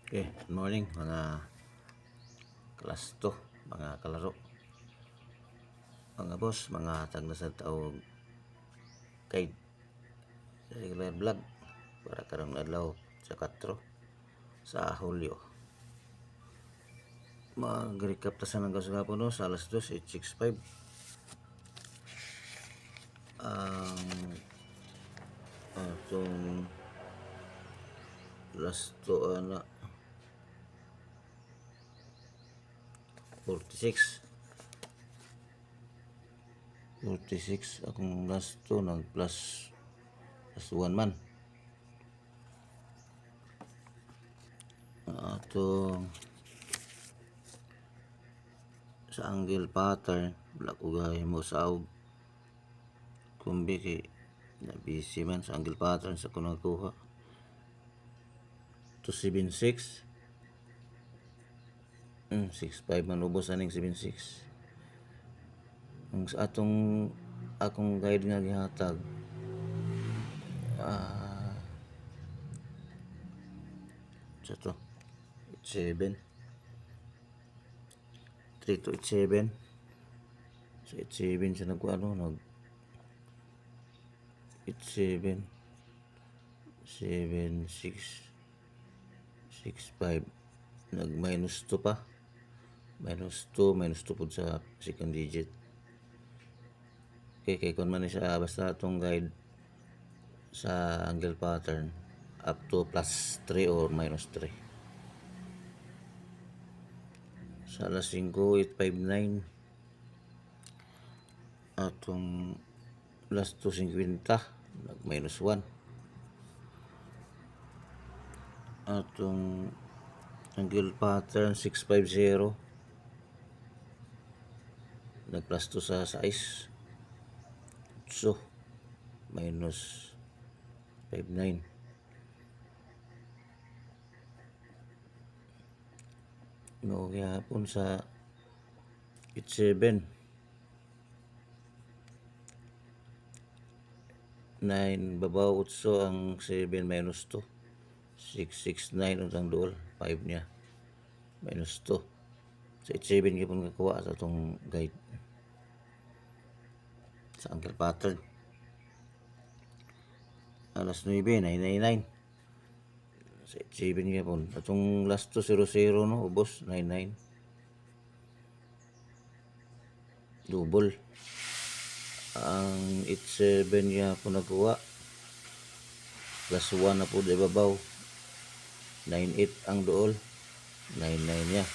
Okay, good morning mga class 2, mga kalaro, mga boss, mga taglasad tao kay regular vlog para karong adlaw sa 4 sa Hulyo. Mag-recap ta sa nang gasugapon no sa alas 2, 8:65. Ang atong last to ana 46 akong last to nag plus 1 man. Atong sa angle pattern black ugay mo sa kumbi kay na busy man sa angle pattern sa kuno kuha 276 65 man ubos aning 76 ang sa akong guide nga gihatag sa to 87 3 to 87 sa 87 siya nag 87 76 65 nag minus 2 pa minus 2 po sa second digit. Okay, kay kung man siya basta itong guide sa angle pattern up to plus 3 or minus 3 sa alas 5:859 atong last 250 nag minus 1 atong angle pattern 650 nag plus 2 sa size so minus 59 no gihapon sa 87 9 babaw 8 ang 7 minus 2 669 ang duol 5 niya minus 2 sa 87 gipon kakuha sa itong guide sa angle pattern alas 9 999 sa 87 gipon atong last 200 no ubos 99 double ang 87 gihapon nakuha plus 1 na po di babaw 98 ang duol 99 niya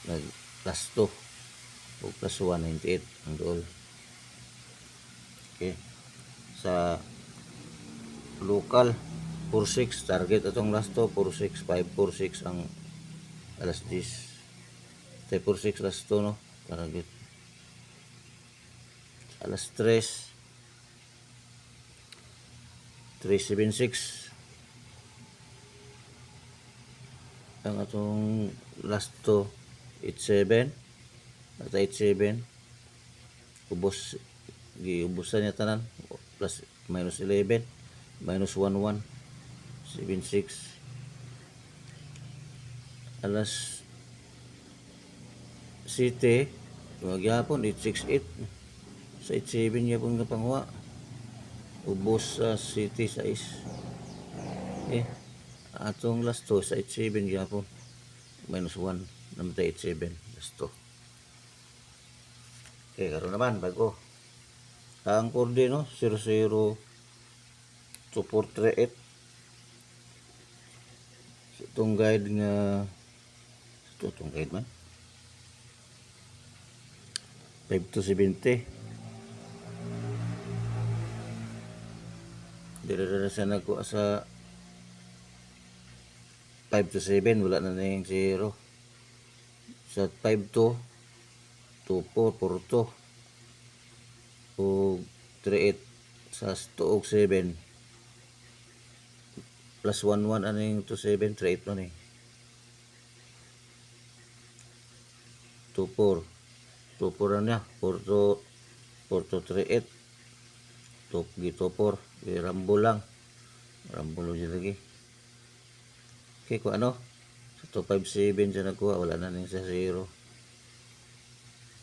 nag plus 2 o plus 1 98 ang duol. Okay, sa local 46 target atong last to 46 546 ang alas 10 tay 46 last to no target alas 3 376 ang atong last to 87 at 87 giubusan niya tanan plus minus 11 minus 11 76 alas 7 magyapon 868 sa 87 niya pong napanguha ubos sa city size atong last to sa 87 gyapon minus 1 namatay 87 last to. Okay, karon naman bago ang korde no 002438 itong guide nga itong guide man 5 to 70 dire sa nagkuha sa 5 to 7 wala na yung 0 sa 5 to 24 4 o 38 sa 2 og 7 plus 11 ano yung 27 38 no ni 24 24 na niya 4 to 38 to 4 rambo lang rambo lo dyan lagi Okay, kung ano, sa 257 siya nakuha, wala na ning sa 0.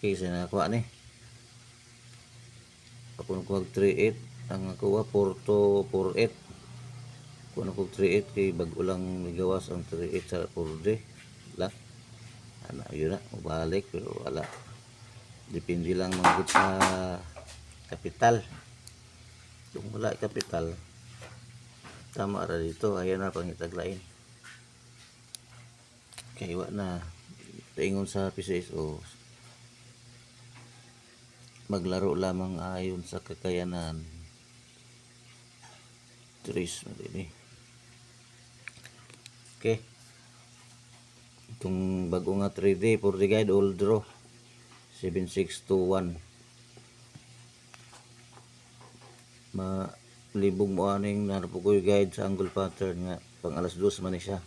Okay, siya nakakuha ni. Ako nakuha 38, ang nakuha 4248. Kung ako 38 kay bago lang gawas ang 38 sa 4D lang. Ano, yun na, mabalik pero wala. Depende lang manggod sa kapital. Kung wala kapital, tama ra dito, ayan na pangitaglain. Kaya iwa na paingon sa PCSO, maglaro lamang ayon sa kakayanan. Trace mo din eh. Okay. Itong bago nga 3D, 4D guide, all draw. 7621. Malibog mo aning nanapo ko yung guide sa angle pattern nga pang alas 2 man siya.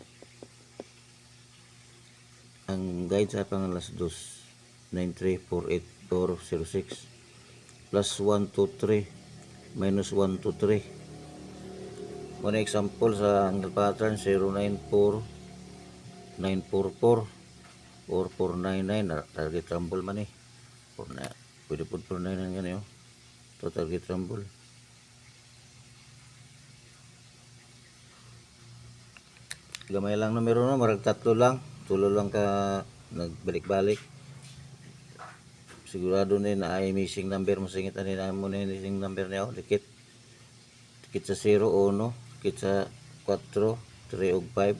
Ang guide sa pang alas 2, 9348406 plus 123 minus 123. Muna example sa angle pattern 094944 or 499 target rumble man eh. Pwede po 499 ganyan to target rumble. Gamay lang numero no, marag tatlo lang, tulo lang ka nagbalik-balik. Sigurado na ay missing number mo, singit ani na mo na missing number niya, dikit sa 0 1, dikit sa 4 3 ug 5,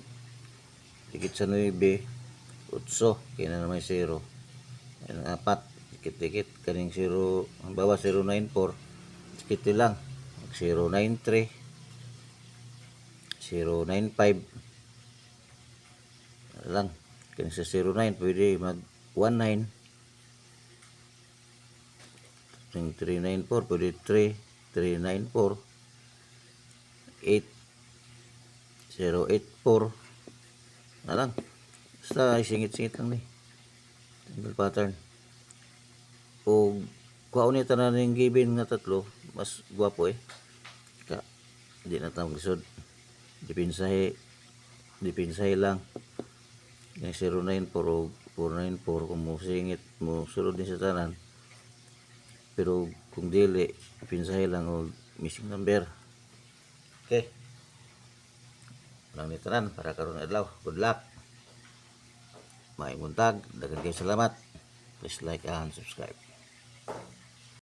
dikit sa 9 8, kaya na naman 0. Ang 4 dikit kaning 0, ang bawa 094, dikit lang 093 095 lang. Kaya sa 09 pwede mag 19 394 pwede 3 394 8 084 na lang. Basta singit-singit lang ni angle pattern. O kuha ni tanan ning given nga tatlo, mas gwapo eh. Ka di na tawag lisod. Dipinsahe lang. Yung 094 o 494 kung mo singit mo sulod din sa tanan, pero kung dili pinsahe lang o missing number. Okay, lang ni tanan para karon adlaw. Good luck, may muntag, daghang kay salamat. Please like and subscribe.